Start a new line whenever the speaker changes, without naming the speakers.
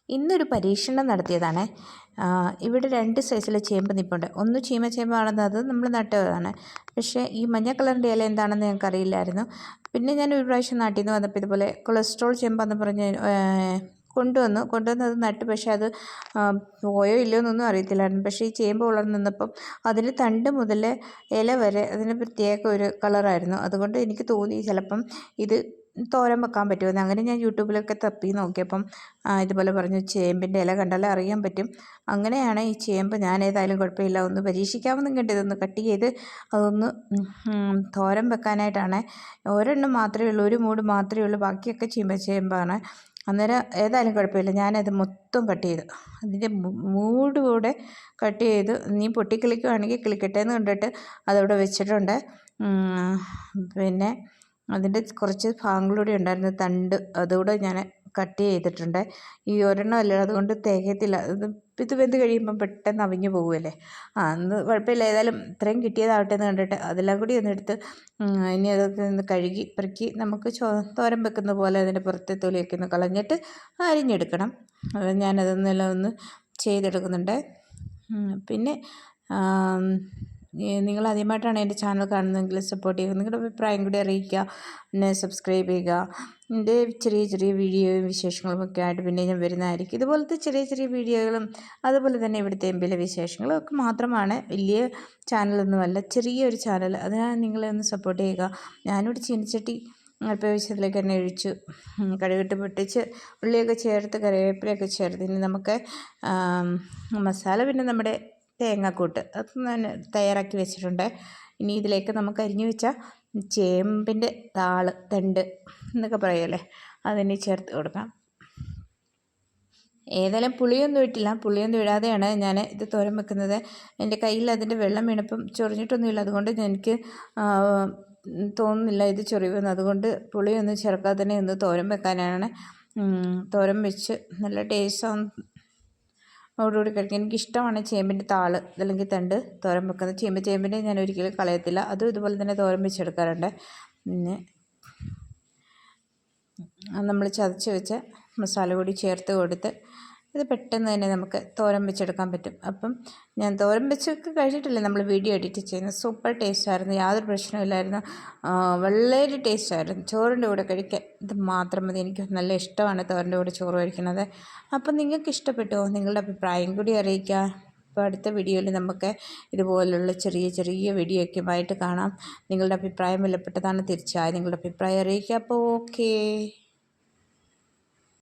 ഇന്നൊരു പരീക്ഷണം നടത്തിയതാണ്. ഇവിടെ 2 സൈസിലെ ചേമ്പ് നിൽപ്പുണ്ട്. ഒന്ന് ചേമ്പാണെന്ന് അത് നമ്മൾ നട്ടതാണ്. പക്ഷേ ഈ മഞ്ഞ കളറിൻ്റെ ഇല എന്താണെന്ന് ഞങ്ങൾക്കറിയില്ലായിരുന്നു. പിന്നെ ഞാൻ ഒരു പ്രാവശ്യം നാട്ടിൽ നിന്ന് വന്നപ്പോൾ ഇതുപോലെ കൊളസ്ട്രോൾ ചേമ്പാന്ന് പറഞ്ഞ് കൊണ്ടുവന്നത് നട്ട്. പക്ഷേ അത് പോയോ ഇല്ലയോ എന്നൊന്നും അറിയത്തില്ലായിരുന്നു. പക്ഷേ ഈ ചേമ്പ് വളർന്ന് നിന്നപ്പം അതിന് തണ്ട് മുതൽ ഇല വരെ അതിന് പ്രത്യേക ഒരു കളറായിരുന്നു. അതുകൊണ്ട് എനിക്ക് തോന്നി ചിലപ്പം ഇത് തോരൻ വെക്കാൻ പറ്റുമെന്ന്. അങ്ങനെ ഞാൻ യൂട്യൂബിലൊക്കെ തപ്പി നോക്കിയപ്പം ഇതുപോലെ പറഞ്ഞു ചേമ്പിൻ്റെ ഇല കണ്ടാലേ അറിയാൻ പറ്റും. അങ്ങനെയാണ് ഈ ചേമ്പ് ഞാൻ ഏതായാലും കുഴപ്പമില്ല ഒന്ന് പരീക്ഷിക്കാമെന്നും കണ്ട് ഇതൊന്ന് കട്ട് ചെയ്ത് അതൊന്ന് തോരൻ വെക്കാനായിട്ടാണ്. ഒരെണ്ണം മാത്രമേ ഉള്ളൂ, ഒരു മൂട് മാത്രമേ ഉള്ളൂ, ബാക്കിയൊക്കെ ചേമ്പാണ്. അന്നേരം ഏതായാലും കുഴപ്പമില്ല, ഞാനത് മൊത്തം കട്ട് ചെയ്തു. അതിൻ്റെ മൂട് കൂടെ കട്ട് ചെയ്ത് നീ പൊട്ടിക്കിളിക്കുകയാണെങ്കിൽ കിളിക്കട്ടെ എന്ന് കണ്ടിട്ട് അതവിടെ വെച്ചിട്ടുണ്ട്. പിന്നെ അതിൻ്റെ കുറച്ച് ഭാഗങ്ങളൂടെ ഉണ്ടായിരുന്ന തണ്ട് അതുകൂടെ ഞാൻ കട്ട് ചെയ്തിട്ടുണ്ട്. ഈ ഒരെണ്ണമല്ല, അതുകൊണ്ട് തികയത്തില്ല. ഇത് വെന്ത് കഴിയുമ്പം പെട്ടെന്ന് അവിഞ്ഞു പോകുമല്ലേ. അന്ന് കുഴപ്പമില്ല, ഏതായാലും ഇത്രയും കിട്ടിയതാവട്ടെ എന്ന് കണ്ടിട്ട് അതെല്ലാം കൂടി ഒന്നെടുത്ത് ഇനി അതൊക്കെ ഒന്ന് കഴുകി പെറുക്കി നമുക്ക് തോരൻ വെക്കുന്ന പോലെ അതിൻ്റെ പുറത്തെ തൊലിയൊക്കെ ഒന്ന് കളഞ്ഞിട്ട് അരിഞ്ഞെടുക്കണം. അത് ഞാനതൊന്നെല്ലാം ഒന്ന് ചെയ്തെടുക്കുന്നുണ്ട്. പിന്നെ നിങ്ങൾ ആദ്യമായിട്ടാണ് എൻ്റെ ചാനൽ കാണുന്നതെങ്കിൽ സപ്പോർട്ട് ചെയ്യുക, നിങ്ങളുടെ അഭിപ്രായം കൂടി അറിയിക്കുക, പിന്നെ സബ്സ്ക്രൈബ് ചെയ്യുക. എൻ്റെ ചെറിയ ചെറിയ വീഡിയോയും വിശേഷങ്ങളും ഒക്കെ ആയിട്ട് പിന്നെ ഞാൻ വരുന്നതായിരിക്കും. ഇതുപോലത്തെ ചെറിയ ചെറിയ വീഡിയോകളും അതുപോലെ തന്നെ ഇവിടുത്തെ എംപിയിലെ വിശേഷങ്ങളും ഒക്കെ മാത്രമാണ്. വലിയ ചാനലൊന്നുമല്ല, ചെറിയൊരു ചാനൽ. അതിനാൽ നിങ്ങളെ ഒന്ന് സപ്പോർട്ട് ചെയ്യുക. ഞാനിവിടെ ചീനച്ചട്ടി അല്പവിശത്തിലേക്ക് തന്നെ ഒഴിച്ചു കടുകിട്ട് പൊട്ടിച്ച് ഉള്ളിയൊക്കെ ചേർത്ത് കറിവേപ്പിലയൊക്കെ ചേർത്ത് ഇനി നമുക്ക് മസാല പിന്നെ നമ്മുടെ തേങ്ങാക്കൂട്ട് അത് ഞാൻ തയ്യാറാക്കി വെച്ചിട്ടുണ്ട്. ഇനി ഇതിലേക്ക് നമുക്ക് അരിഞ്ഞു വെച്ച ചേമ്പിൻ്റെ തണ്ട് എന്നൊക്കെ പറയുമല്ലേ, അതിന് ചേർത്ത് കൊടുക്കാം. ഏതായാലും പുളിയൊന്നും ഇട്ടില്ല, പുളിയൊന്നും ഇടാതെയാണ് ഞാൻ ഇത് തോരൻ വെക്കുന്നത്. എൻ്റെ കയ്യിൽ അതിൻ്റെ വെള്ളം വീണപ്പം ചൊറിഞ്ഞിട്ടൊന്നുമില്ല, അതുകൊണ്ട് എനിക്ക് തോന്നുന്നില്ല ഇത് ചൊറിയുമെന്ന്. അതുകൊണ്ട് പുളിയൊന്നും ചേർക്കാതെ തന്നെ ഒന്ന് തോരൻ വെക്കാനാണ്. തോരൻ വെച്ച് നല്ല ടേസ്റ്റ് അതോടുകൂടി കഴിക്കാൻ എനിക്കിഷ്ടമാണ്. ചേമ്പിൻ്റെ അല്ലെങ്കിൽ തണ്ട് തോരൻ വെക്കുന്നത്. ചേമ്പിനെ ഞാൻ ഒരിക്കലും കളയത്തില്ല, അതും ഇതുപോലെ തന്നെ തോരൻ വെച്ചെടുക്കാറുണ്ട്. പിന്നെ നമ്മൾ ചതച്ച് വെച്ച മസാല കൂടി ചേർത്ത് കൊടുത്ത് ഇത് പെട്ടെന്ന് തന്നെ നമുക്ക് തോരൻ വെച്ചെടുക്കാൻ പറ്റും. അപ്പം ഞാൻ തോരൻ വെച്ചൊക്കെ കഴിച്ചിട്ടില്ല, നമ്മൾ വീഡിയോ എഡിറ്റ് ചെയ്യുന്നത്. സൂപ്പർ ടേസ്റ്റായിരുന്നു, യാതൊരു പ്രശ്നമില്ലായിരുന്നു, വളരെ ടേസ്റ്റായിരുന്നു. ചോറിൻ്റെ കൂടെ കഴിക്കാൻ ഇത് മാത്രം മതി. എനിക്ക് നല്ല ഇഷ്ടമാണ് തോരൻ്റെ കൂടെ ചോറ് കഴിക്കുന്നത്. അപ്പം നിങ്ങൾക്ക് ഇഷ്ടപ്പെട്ടോ? നിങ്ങളുടെ അഭിപ്രായം കൂടി അറിയിക്കുക. അപ്പോൾ അടുത്ത വീഡിയോയിൽ നമുക്ക് ഇതുപോലുള്ള ചെറിയ ചെറിയ വീഡിയോ ഒക്കെ ആയിട്ട് കാണാം. നിങ്ങളുടെ അഭിപ്രായം വിലപ്പെട്ടതാണ്, തീർച്ചയായും നിങ്ങളുടെ അഭിപ്രായം അറിയിക്കുക. അപ്പോൾ ഓക്കേ.